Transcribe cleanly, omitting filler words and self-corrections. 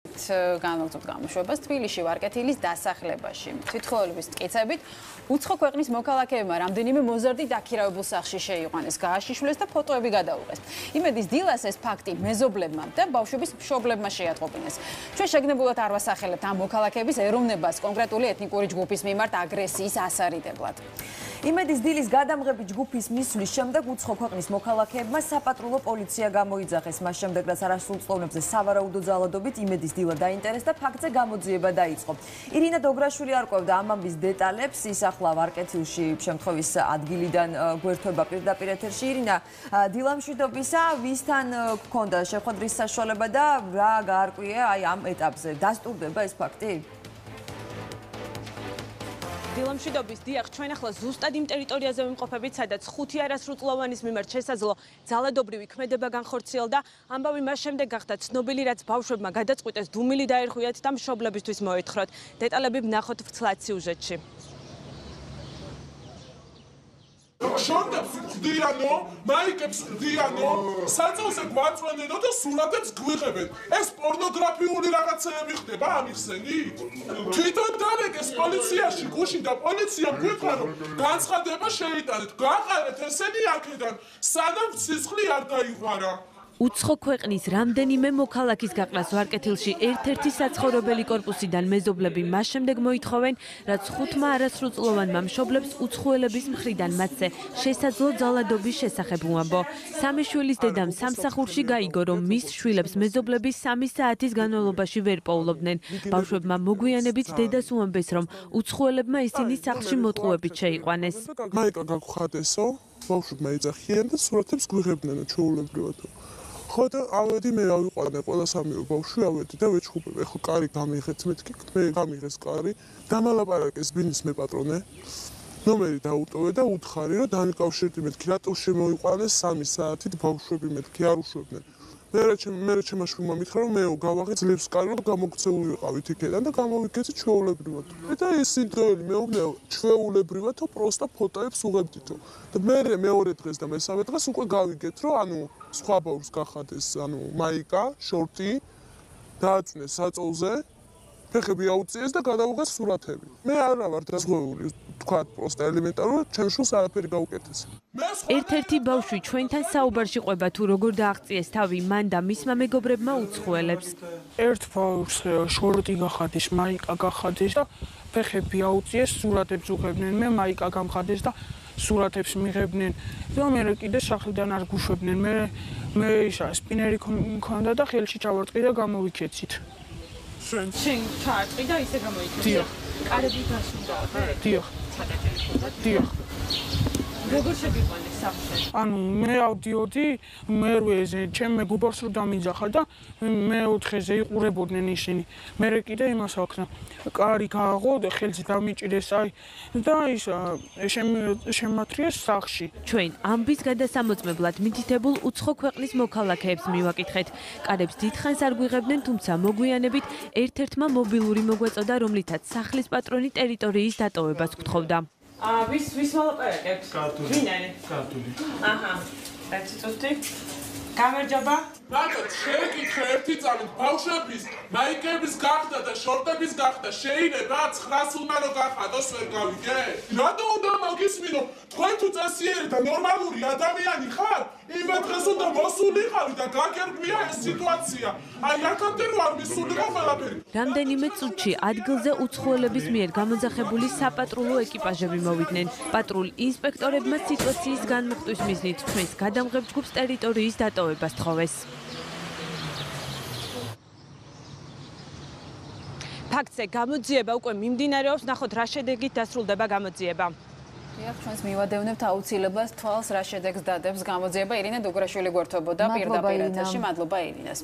განვაგრძობთ გამოშვებას თბილისში ვარკეთილის დასახლებაში. თვითხოველების მტკიცებით, უცხო ქვეყნის მოქალაქეებმა რამდენიმე მოზარდი დაქირავებულ სახლში შეიყვანეს, გააშიშვლეს და ფოტოები გადაუღეს. იმედის დილას ეს ფაქტი მეზობლებმა და ბავშვების მშობლებმა შეატყობინეს. ჩვენ შეგნებულად არ ვასახელებთ ამ მოქალაქეების ეროვნებას კონკრეტული ეთნიკური ჯგუფის მიმართ აგრესიის ასარიდებლად. იმედის დილის გადამღები ჯგუფის მისვლის შემდეგ უცხო ქვეყნის მოქალაქეებმა საპატრულო პოლიცია გამოიძახეს. მას შემდეგ რაც არასრულწლოვნებზე სავარაუდო ძალადობით იმედის დილა დაინტერესდა ფაქტზე გამოძიება დაიწყო. ირინა დოგრაშვილი არკვევდა ამ ამბის დეტალებს. ის ახლა ვარკეთილში შემთხვევის ადგილიდან გვერდება პირდაპირ ეთერში. ირინა, დილა მშვიდობისა, ვისთან გქონდა შეხვედრის საშუალება და რა გაარკვია აი ამ ეტაპზე? დასტურდება ეს ფაქტი? დილამშვიდობის დიახ, ჩვენ ახლა ზუსტად იმ ტერიტორიაზე ვიმყოფებით, სადაც 5 არასრულწლოვანის მიმართ შესაძლო ძალადობრივი ქმედება განხორციელდა. ამბავი მას შემდეგ გახდა ცნობილი, რაც ბავშვებმა გადაწყვიტეს დუმილი დაერღვიათ და მშობლებისთვის მოეთხროთ. დეტალები ვნახოთ ვრცლად სიუჟეტში. შორტებს ხდიანო, მაიკებს ხდიანო, საწოლზე გვაწვენენო და სურათებს გვიღებენ. ეს პორნოგრაფიული რაღაცეები ხდება ამიხსენით? თვითონ დავეგეს პოლიციაში გუში და პოლიციამ გვიტყვა, რომ განცხადება შეიტანეთ, გაყარეთ ესენი აქედან, სანამ სისხლი არ დაიღვარა. უცხო ქვეყნის რამდენიმე მოქალაქის გაყრას ვარკეთილში ერთ-ერთი საცხოვრებელი კორპუსიდან მეზობლები მას შემდეგ მოითხოვენ, რაც 5 არასრულწლოვანმა მშობლებს უცხოელების მხრიდან მათზე შესაძლო ძალადობის შესახებ უამბო. 3 შვილის დედამ სამსახურში გაიგო, რომ მის შვილებს მეზობლები 3 საათის განმავლობაში ვერ პოულობდნენ. ბავშვებმა მოგვიანებით დედას უამბეს, რომ უცხოელებმა ისინი სახლში მოტყუებით შეიყვანეს. მაიკა გაგხადესო, ბავშვებმა ეძახიან და სურათებს გვიღებდნენ ჩვეულებრივად. ხო და ავედი მე ავიყვანე ყველა 3 ბავშვი ავედი და ვეჩხუბებ. ეხლა კარი გამიღეთ მეთქი, მე გამიღეს კარი, დამალაპარაკეს ბინის მეპატრონე. ნომერი დაუტოვე და უთხარი, რომ დამიკავშირდი მეთქი, რატო შემოიყვანეს 3 საათით ბავშვები მეთქი არ უშვებდნენ. მე ჩემმა შვილმა მითხრა, რომ მე გავაღე ძლებს კარი, რომ გამოგცეული ვიყავით იქიდან და გამოვიქეცი ჩვეულებრივად. და ეს ინდოელი მეუბნეო, ჩვეულებრივადო პროსტა ფოტოებს უღებდითო. და მე მეორე დღეს და მესამე დღეს უკვე გავიგეთ, რომ ანუ სხვა ბავშვს გახადეს, ანუ მაიკა, შორტი დააწნეს საწოლზე, ფეხები აუწიეს და გადაუღეს სურათები. მე არა ვარ დაზღვეული, თქვა პროსტა ელემენტარულად, ჩემ შვილს არაფერი გაუკეთეს. ერთ-ერთი ბავშვი ჩვენთან საუბარში ყვება თუ როგორ დააღწიეს თავი მან და მისმა მეგობრებმა უცხოელებს. ერთ ბავშვს შორტი გახადეს, მაიკა გახადეს და ფეხები აუწიეს, სურათებს უღებდნენ. მე მაიკა გამხადეს და სურათებს მიღებდნენ. და მე კიდე სახლიდან არ გუშვებდნენ. მე ისა სპინერი მქონდა და ხელში ჩავარტყი და გამოვიქეცით. შენ ჩაარტყი და ისე გამოიქეცით. კარები გასუნდა. დიახ. დიახ. როგორ შეგიყვანეს სახლში? ანუ მე ავდიოდი, მერვეზე ჩემ მეგობარს რო დამიძახა და მეოთხეზე იყურებოდნენ ისინი. მე კიდე იმას ვაქნა. კარი გააღო და ხელზე დამიჭირეს აი და ის შემათრიეს სახლში. ჩვენ ამბის გადასამოწმებლად მითითებულ უცხო ქვეყნის მოქალაქეებს მივაკითხეთ. კარებს დიდხანს არ გვიღებდნენ, თუმცა მოგვიანებით ერთ-ერთმა მობილური მოგვეწოდა, რომლითაც სახლის პატრონი ტერიტორიის დატოვებას გთხოვდა. ვის მოლაპარაკებთ? ვინარი? კარტული. აჰა. ერთი წუთი. გამარჯობა. მაგრამ შეკითხე ერთი წამით ბავშვების, მაიკების გახდა და შორტების გახდა შეიძლება 900 უნდა რომ გახადოს ვერ გავიგე? რატო უნდა მოგისმინო? თქვენ თუ წესიერი და ნორმალური ადამიანი ხარ? იმ დღეს უნდა მოსულიყავი და გაგერბია ეს სიტუაცია. აი აქამდე რო არ მისულიყო ყველაფერი. რამდენიმე წუთში ადგილზე უცხოელების მიერ გამოძახებული საპატრულო ეკიპაჟები მოვიდნენ. პატრულ ინსპექტორებმა სიტუაციის განმუხტვის მიზნით ჩვენს გადამღებ ჯგუფს ტერიტორიის დატოვებას თხოვეს. ფაქტზე გამოძიება უკვე მიმდინარეობს, ნახოთ რა შედეგით დასრულდება გამოძიება. დიახ, ჩვენს მივადევნებთ აუცილებლად თვალს რა შედეგს დადებს გამოძიება. ირინა დოგრაშვილი გვერდებოდა პირდაპირ ეთერში. მადლობა ირინას.